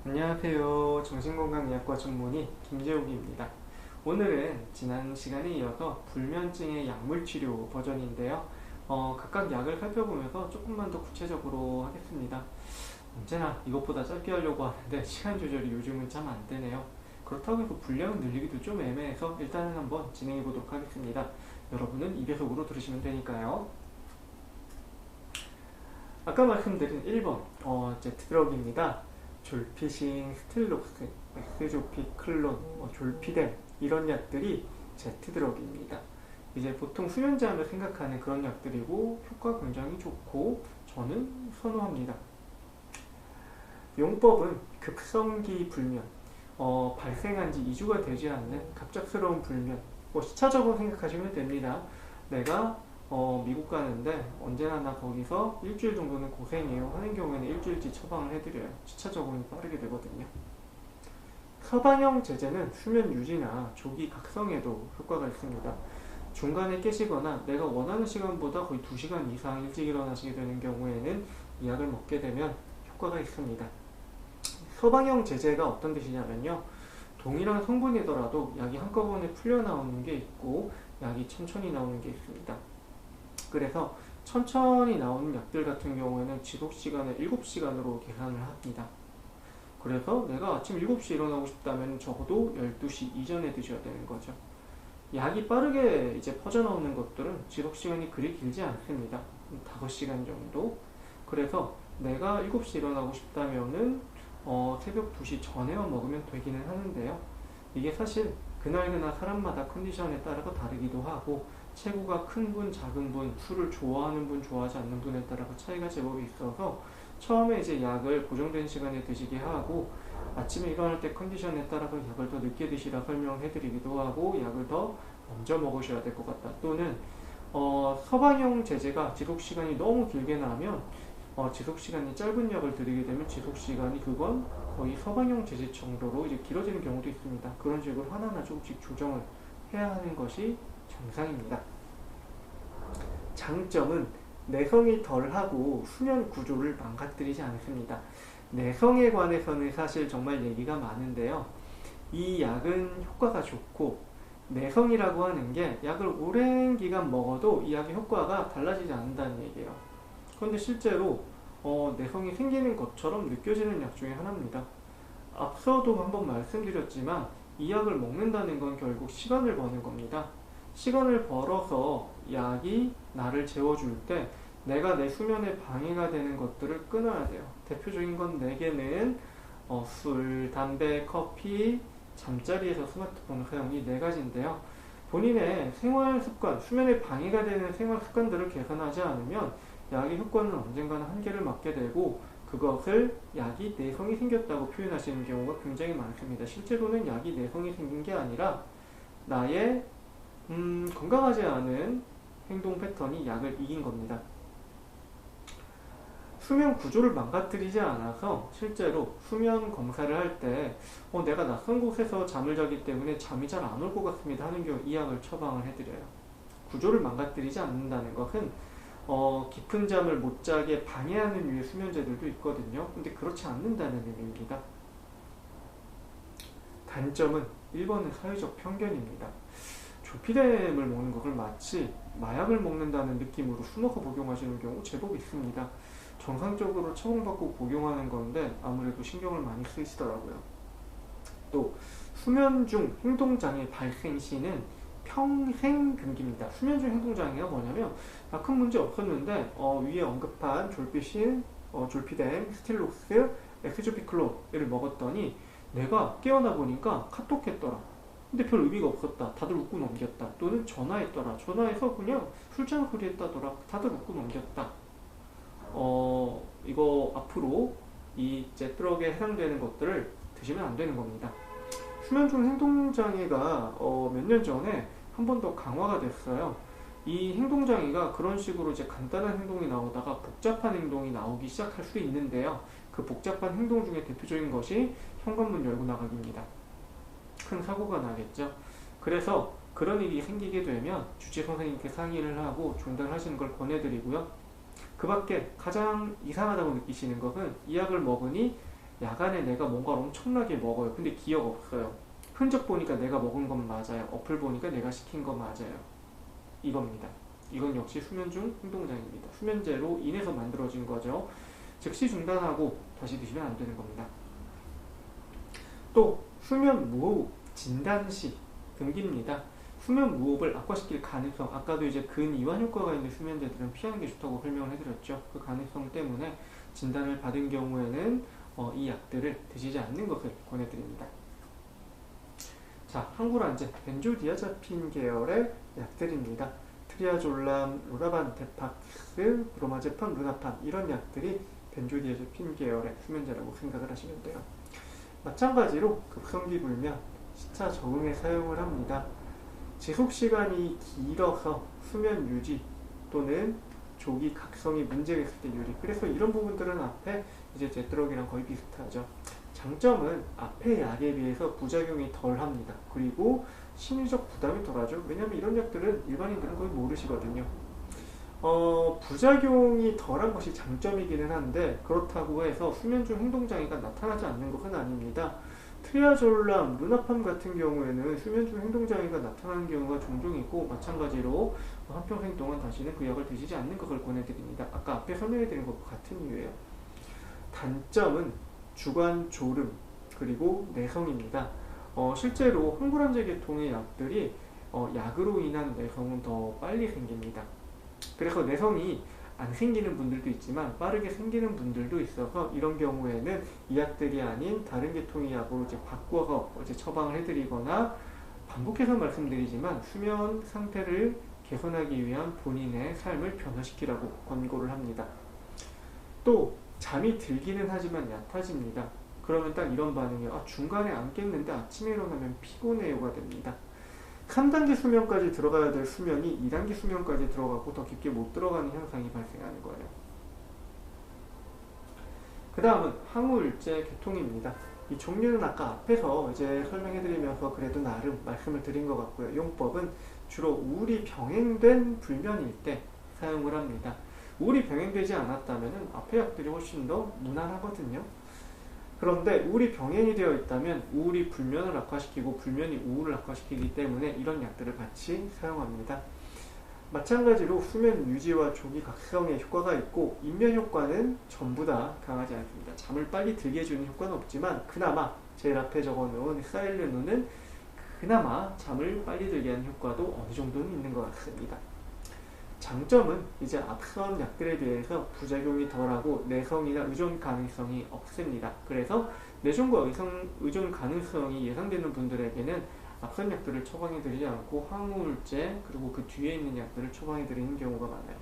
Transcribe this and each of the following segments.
안녕하세요. 정신건강의학과 전문의 김재욱입니다. 오늘은 지난 시간에 이어서 불면증의 약물치료 버전인데요. 각각 약을 살펴보면서 조금만 더 구체적으로 하겠습니다. 언제나 이것보다 짧게 하려고 하는데 시간 조절이 요즘은 참 안 되네요. 그렇다고 해서 분량을 늘리기도 좀 애매해서 일단은 한번 진행해 보도록 하겠습니다. 여러분은 2배속으로 들으시면 되니까요. 아까 말씀드린 1번 제트드럭입니다. 졸피신, 스틸록스, 엑스조피클론, 졸피뎀 이런 약들이 제트드럭입니다. 이제 보통 수면제 하면 생각하는 그런 약들이고 효과 굉장히 좋고 저는 선호합니다. 용법은 급성기 불면, 발생한 지 2주가 되지 않는 갑작스러운 불면, 시차적으로 생각하시면 됩니다. 내가 미국 가는데 언제나 나 거기서 일주일 정도는 고생해요 하는 경우에는 일주일치 처방을 해드려요. 시차 적응이 빠르게 되거든요. 서방형 제제는 수면 유지나 조기 각성에도 효과가 있습니다. 중간에 깨시거나 내가 원하는 시간보다 거의 2시간 이상 일찍 일어나시게 되는 경우에는 이 약을 먹게 되면 효과가 있습니다. 서방형 제제가 어떤 뜻이냐면요, 동일한 성분이더라도 약이 한꺼번에 풀려 나오는 게 있고 약이 천천히 나오는 게 있습니다. 그래서 천천히 나오는 약들 같은 경우에는 지속시간을 7시간으로 계산을 합니다. 그래서 내가 아침 7시에 일어나고 싶다면 적어도 12시 이전에 드셔야 되는 거죠. 약이 빠르게 이제 퍼져나오는 것들은 지속시간이 그리 길지 않습니다. 5시간 정도. 그래서 내가 7시에 일어나고 싶다면은 새벽 2시 전에만 먹으면 되기는 하는데요. 이게 사실 그날그날 사람마다 컨디션에 따라서 다르기도 하고 체구가 큰 분, 작은 분, 술을 좋아하는 분, 좋아하지 않는 분에 따라서 차이가 제법 있어서 처음에 이제 약을 고정된 시간에 드시게 하고 아침에 일어날 때 컨디션에 따라서 약을 더 늦게 드시라 설명해드리기도 하고 약을 더 먼저 먹으셔야 될 것 같다. 또는 서방형 제제가 지속시간이 너무 길게 나면 지속시간이 짧은 약을 드리게 되면 지속시간이 그건 거의 서방형 제제 정도로 이제 길어지는 경우도 있습니다. 그런 식으로 하나하나 조금씩 조정을 해야 하는 것이 정상입니다. 장점은 내성이 덜하고 수면 구조를 망가뜨리지 않습니다. 내성에 관해서는 사실 정말 얘기가 많은데요. 이 약은 효과가 좋고 내성이라고 하는 게 약을 오랜 기간 먹어도 이 약의 효과가 달라지지 않는다는 얘기예요. 그런데 실제로 내성이 생기는 것처럼 느껴지는 약 중에 하나입니다. 앞서도 한번 말씀드렸지만 이 약을 먹는다는 건 결국 시간을 버는 겁니다. 시간을 벌어서 약이 나를 재워줄 때 내가 내 수면에 방해가 되는 것들을 끊어야 돼요. 대표적인 건 4개는 술, 담배, 커피, 잠자리에서 스마트폰 사용 이 4가지인데요. 본인의 생활 습관, 수면에 방해가 되는 생활 습관들을 개선하지 않으면 약의 효과는 언젠가는 한계를 맞게 되고 그것을 약이 내성이 생겼다고 표현하시는 경우가 굉장히 많습니다. 실제로는 약이 내성이 생긴 게 아니라 나의 건강하지 않은 행동 패턴이 약을 이긴 겁니다. 수면 구조를 망가뜨리지 않아서 실제로 수면 검사를 할 때 내가 낯선 곳에서 잠을 자기 때문에 잠이 잘 안 올 것 같습니다 하는 경우 이 약을 처방을 해드려요. 구조를 망가뜨리지 않는다는 것은 깊은 잠을 못 자게 방해하는 류의 수면제들도 있거든요. 근데 그렇지 않는다는 의미입니다. 단점은 1번은 사회적 편견입니다. 조피뎀을 먹는 것을 마치 마약을 먹는다는 느낌으로 숨어서 복용하시는 경우 제법 있습니다. 정상적으로 처방받고 복용하는 건데 아무래도 신경을 많이 쓰시더라고요. 또 수면 중 행동장애 발생 시는 평생 금기입니다. 수면 중 행동장애가 뭐냐면 큰 문제 없었는데 위에 언급한 졸피신, 졸피뎀, 스틸록스, 엑스조피클론을 먹었더니 내가 깨어나 보니까 카톡했더라. 근데 별 의미가 없었다. 다들 웃고 넘겼다. 또는 전화했더라. 전화해서 그냥 술잔 소리 했다더라. 다들 웃고 넘겼다. 이거 앞으로 이 제트럭에 해당되는 것들을 드시면 안 되는 겁니다. 수면 중 행동장애가 몇 년 전에 한 번 더 강화가 됐어요. 이 행동장애가 그런 식으로 이제 간단한 행동이 나오다가 복잡한 행동이 나오기 시작할 수 있는데요. 그 복잡한 행동 중에 대표적인 것이 현관문 열고 나가기입니다. 큰 사고가 나겠죠. 그래서 그런 일이 생기게 되면 주治선생님께 상의를 하고 중단하시는 걸 권해드리고요. 그 밖에 가장 이상하다고 느끼시는 것은 이 약을 먹으니 야간에 내가 뭔가를 엄청나게 먹어요. 근데 기억 없어요. 흔적 보니까 내가 먹은 건 맞아요. 어플 보니까 내가 시킨 건 맞아요. 이겁니다. 이건 역시 수면 중 행동장애입니다. 수면제로 인해서 만들어진 거죠. 즉시 중단하고 다시 드시면 안 되는 겁니다. 또 수면 무호흡 진단 시 금기입니다. 수면 무호흡을 악화시킬 가능성, 아까도 이제 근이완 효과가 있는 수면제들은 피하는 게 좋다고 설명을 해드렸죠. 그 가능성 때문에 진단을 받은 경우에는 이 약들을 드시지 않는 것을 권해드립니다. 자, 항구란제, 벤조디아자핀 계열의 약들입니다. 트리아졸람, 로라반, 데팍스, 브로마제판, 루나판 이런 약들이 벤조디아자핀 계열의 수면제라고 생각을 하시면 돼요. 마찬가지로 급성기 불면, 시차 적응에 사용을 합니다. 지속시간이 길어서 수면 유지 또는 조기 각성이 문제가 있을 때 유리. 그래서 이런 부분들은 앞에 이제 제트럭이랑 거의 비슷하죠. 장점은 앞의 약에 비해서 부작용이 덜 합니다. 그리고 심리적 부담이 덜하죠. 왜냐면 이런 약들은 일반인들은 거의 모르시거든요. 부작용이 덜한 것이 장점이기는 한데 그렇다고 해서 수면 중 행동장애가 나타나지 않는 것은 아닙니다. 트리아졸람, 루나팜 같은 경우에는 수면 중 행동장애가 나타나는 경우가 종종 있고 마찬가지로 한평생 동안 다시는 그 약을 드시지 않는 것을 권해드립니다. 아까 앞에 설명해드린 것과 같은 이유예요. 단점은 주관 졸음 그리고 내성입니다. 실제로 항불안제 계통의 약들이 약으로 인한 내성은 더 빨리 생깁니다. 그래서 내성이 안 생기는 분들도 있지만 빠르게 생기는 분들도 있어서 이런 경우에는 이 약들이 아닌 다른 계통의 약으로 이제 바꿔서 처방을 해드리거나 반복해서 말씀드리지만 수면 상태를 개선하기 위한 본인의 삶을 변화시키라고 권고를 합니다. 또 잠이 들기는 하지만 얕아집니다. 그러면 딱 이런 반응이에요. 중간에 안 깼는데 아침에 일어나면 피곤해요가 됩니다. 3단계 수면까지 들어가야 될 수면이 2단계 수면까지 들어가고 더 깊게 못 들어가는 현상이 발생하는 거예요. 그 다음은 항우울제 계통입니다. 이 종류는 아까 앞에서 이제 설명해드리면서 그래도 나름 말씀을 드린 것 같고요. 용법은 주로 우울이 병행된 불면일 때 사용을 합니다. 우울이 병행되지 않았다면 앞에 약들이 훨씬 더 무난하거든요. 그런데 우울이 병행이 되어 있다면 우울이 불면을 악화시키고 불면이 우울을 악화시키기 때문에 이런 약들을 같이 사용합니다. 마찬가지로 수면 유지와 조기 각성에 효과가 있고 인면 효과는 전부 다 강하지 않습니다. 잠을 빨리 들게 해주는 효과는 없지만 그나마 제일 앞에 적어놓은 사일르노는 그나마 잠을 빨리 들게 하는 효과도 어느 정도는 있는 것 같습니다. 장점은 이제 앞선 약들에 비해서 부작용이 덜하고 내성이나 의존 가능성이 없습니다. 그래서 내성과 의존 가능성이 예상되는 분들에게는 앞선 약들을 처방해드리지 않고 항우울제 그리고 그 뒤에 있는 약들을 처방해드리는 경우가 많아요.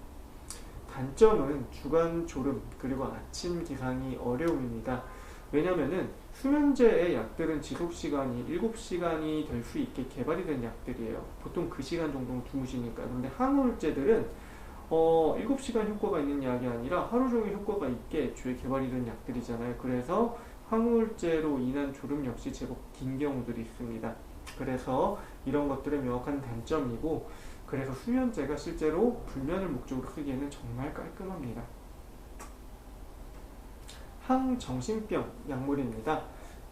단점은 주간 졸음 그리고 아침 기상이 어려움입니다. 왜냐면은 수면제의 약들은 지속시간이 7시간이 될 수 있게 개발이 된 약들이에요. 보통 그 시간 정도는 주무시니까. 근데 항우울제들은 7시간 효과가 있는 약이 아니라 하루 종일 효과가 있게 애초에 개발이 된 약들이잖아요. 그래서 항우울제로 인한 졸음 역시 제법 긴 경우들이 있습니다. 그래서 이런 것들은 명확한 단점이고 그래서 수면제가 실제로 불면을 목적으로 쓰기에는 정말 깔끔합니다. 항정신병 약물입니다.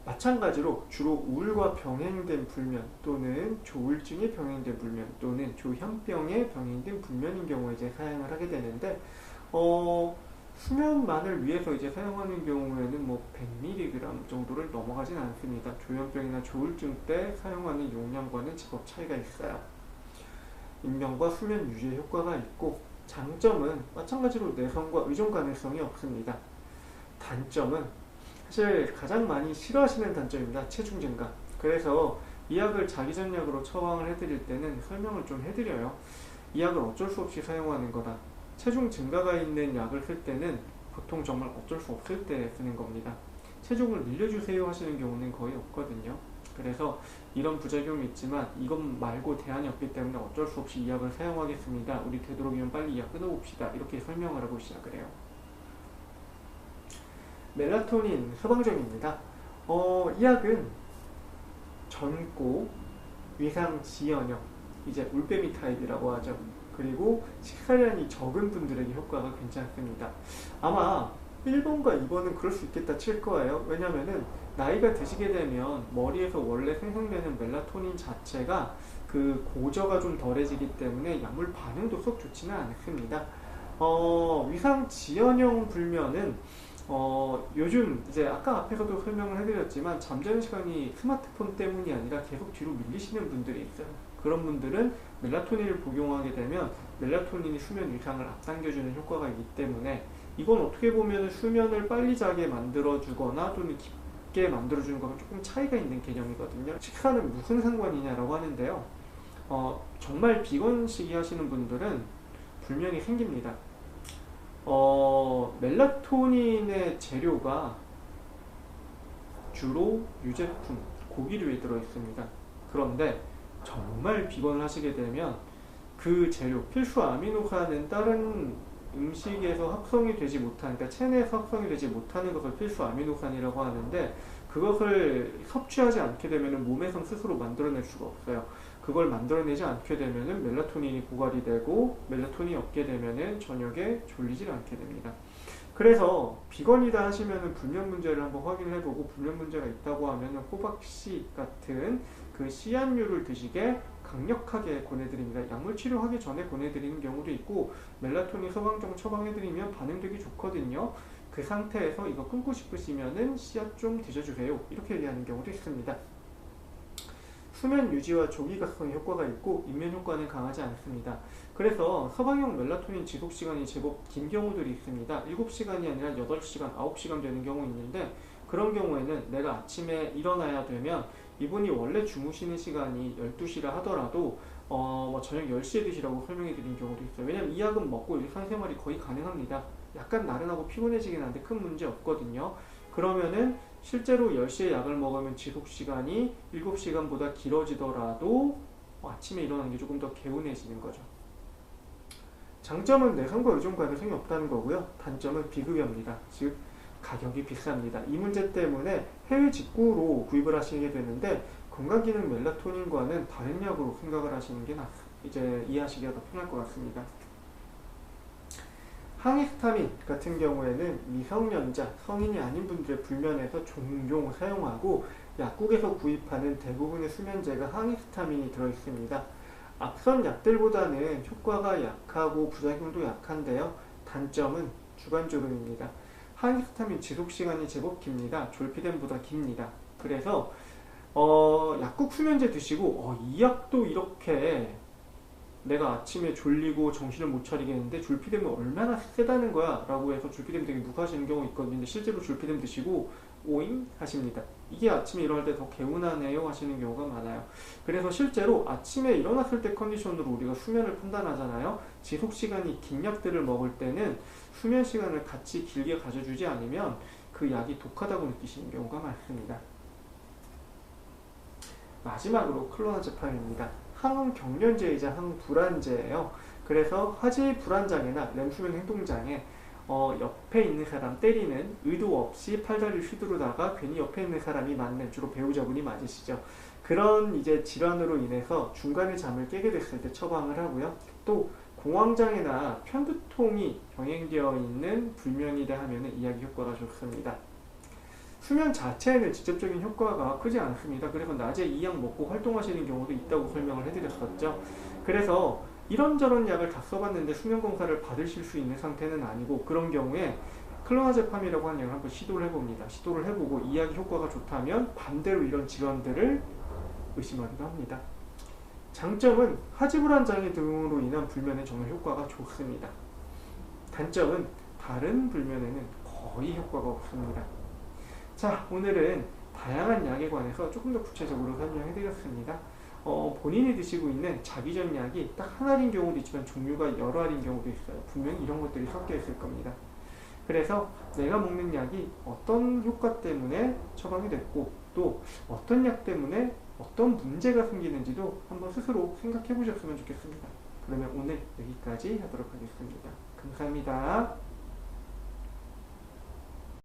마찬가지로 주로 우울과 병행된 불면 또는 조울증에 병행된 불면 또는 조현병에 병행된 불면인 경우에 이제 사용을 하게 되는데 수면만을 위해서 이제 사용하는 경우에는 뭐 100mg 정도를 넘어가진 않습니다. 조현병이나 조울증 때 사용하는 용량과는 제법 차이가 있어요. 인명과 수면 유지에 효과가 있고 장점은 마찬가지로 내성과 의존 가능성이 없습니다. 단점은 사실 가장 많이 싫어하시는 단점입니다. 체중 증가. 그래서 이 약을 자기 전약으로 처방을 해드릴 때는 설명을 좀 해드려요. 이 약을 어쩔 수 없이 사용하는 거다. 체중 증가가 있는 약을 쓸 때는 보통 정말 어쩔 수 없을 때 쓰는 겁니다. 체중을 늘려주세요 하시는 경우는 거의 없거든요. 그래서 이런 부작용이 있지만 이것 말고 대안이 없기 때문에 어쩔 수 없이 이 약을 사용하겠습니다. 우리 되도록이면 빨리 이 약 끊어봅시다. 이렇게 설명을 하고 시작을 해요. 멜라토닌 처방전입니다. 이 약은 전고, 위상지연형, 이제 올빼미 타입이라고 하죠. 그리고 식사량이 적은 분들에게 효과가 괜찮습니다. 아마 1번과 2번은 그럴 수 있겠다 칠 거예요. 왜냐면은 나이가 드시게 되면 머리에서 원래 생성되는 멜라토닌 자체가 그 고저가 좀 덜해지기 때문에 약물 반응도 썩 좋지는 않습니다. 위상 지연형 불면은 요즘 이제 아까 앞에서도 설명을 해드렸지만 잠자는 시간이 스마트폰 때문이 아니라 계속 뒤로 밀리시는 분들이 있어요. 그런 분들은 멜라토닌을 복용하게 되면 멜라토닌이 수면 위상을 앞당겨주는 효과가 있기 때문에 이건 어떻게 보면 수면을 빨리 자게 만들어주거나 또는 깊게 만들어주는 거랑 조금 차이가 있는 개념이거든요. 식사는 무슨 상관이냐라고 하는데요. 정말 비건식이 하시는 분들은 불면이 생깁니다. 멜라토닌의 재료가 주로 유제품, 고기류에 들어있습니다. 그런데 정말 비건을 하시게 되면 그 재료, 필수 아미노산은 다른 음식에서 합성이 되지 못하는, 그러니까 체내에서 합성이 되지 못하는 것을 필수 아미노산이라고 하는데 그것을 섭취하지 않게 되면 몸에서 스스로 만들어낼 수가 없어요. 그걸 만들어내지 않게 되면 멜라토닌이 고갈이 되고 멜라토닌이 없게 되면 저녁에 졸리질 않게 됩니다. 그래서 비건이다 하시면 불면 문제를 한번 확인해보고 불면 문제가 있다고 하면 호박씨 같은 그 씨앗류를 드시게 강력하게 권해드립니다. 약물 치료하기 전에 권해드리는 경우도 있고 멜라토닌 소방종 처방해드리면 반응되기 좋거든요. 그 상태에서 이거 끊고 싶으시면은 씨앗 좀 드셔주세요. 이렇게 얘기하는 경우도 있습니다. 수면 유지와 조기 각성에 효과가 있고 입면 효과는 강하지 않습니다. 그래서 서방용 멜라토닌 지속 시간이 제법 긴 경우들이 있습니다. 7시간이 아니라 8시간, 9시간 되는 경우 있는데 그런 경우에는 내가 아침에 일어나야 되면 이분이 원래 주무시는 시간이 12시라 하더라도 저녁 10시에 드시라고 설명해 드린 경우도 있어요. 왜냐면 이 약은 먹고 일상생활이 거의 가능합니다. 약간 나른하고 피곤해지긴 한데 큰 문제 없거든요. 그러면은 실제로 10시에 약을 먹으면 지속시간이 7시간보다 길어지더라도 아침에 일어나는 게 조금 더 개운해지는 거죠. 장점은 내성과 의존 가능성이 없다는 거고요. 단점은 비급여입니다. 즉 가격이 비쌉니다. 이 문제 때문에 해외 직구로 구입을 하시게 되는데 건강기능 멜라토닌과는 다른 약으로 생각을 하시는 게 이제 이해하시기가 더 편할 것 같습니다. 항히스타민 같은 경우에는 미성년자, 성인이 아닌 분들의 불면에서 종종 사용하고 약국에서 구입하는 대부분의 수면제가 항히스타민이 들어있습니다. 앞선 약들보다는 효과가 약하고 부작용도 약한데요. 단점은 주간조름입니다. 항히스타민 지속시간이 제법 깁니다. 졸피뎀보다 깁니다. 그래서 약국 수면제 드시고 이 약도 이렇게 내가 아침에 졸리고 정신을 못 차리겠는데 졸피뎀은 얼마나 세다는 거야 라고 해서 졸피뎀 되게 묵하시는 경우 있거든요. 근데 실제로 졸피뎀 드시고 오잉 하십니다. 이게 아침에 일어날 때 더 개운하네요 하시는 경우가 많아요. 그래서 실제로 아침에 일어났을 때 컨디션으로 우리가 수면을 판단하잖아요. 지속시간이 긴 약들을 먹을 때는 수면 시간을 같이 길게 가져주지 않으면 그 약이 독하다고 느끼시는 경우가 많습니다. 마지막으로 클로나제팜입니다. 항경련제이자 항불안제예요. 그래서 화질 불안장애나 렘수면 행동장애, 옆에 있는 사람 때리는 의도 없이 팔다리를 휘두르다가 괜히 옆에 있는 사람이 맞는, 주로 배우자분이 맞으시죠. 그런 이제 질환으로 인해서 중간에 잠을 깨게 됐을 때 처방을 하고요. 또 공황장애나 편두통이 병행되어 있는 불면이다 하면 이 약이 효과가 좋습니다. 수면 자체에는 직접적인 효과가 크지 않습니다. 그래서 낮에 이 약 먹고 활동하시는 경우도 있다고 설명을 해드렸었죠. 그래서 이런저런 약을 다 써봤는데 수면 검사를 받으실 수 있는 상태는 아니고 그런 경우에 클로나제팜이라고 하는 약을 한번 시도를 해봅니다. 시도를 해보고 이 약이 효과가 좋다면 반대로 이런 질환들을 의심하기도 합니다. 장점은 하지불안장애 등으로 인한 불면에 정말 효과가 좋습니다. 단점은 다른 불면에는 거의 효과가 없습니다. 자, 오늘은 다양한 약에 관해서 조금 더 구체적으로 설명해드렸습니다. 본인이 드시고 있는 자기전 약이 딱 한 알인 경우도 있지만 종류가 여러 알인 경우도 있어요. 분명히 이런 것들이 섞여 있을 겁니다. 그래서 내가 먹는 약이 어떤 효과 때문에 처방이 됐고 또 어떤 약 때문에 어떤 문제가 생기는지도 한번 스스로 생각해 보셨으면 좋겠습니다. 그러면 오늘 여기까지 하도록 하겠습니다. 감사합니다.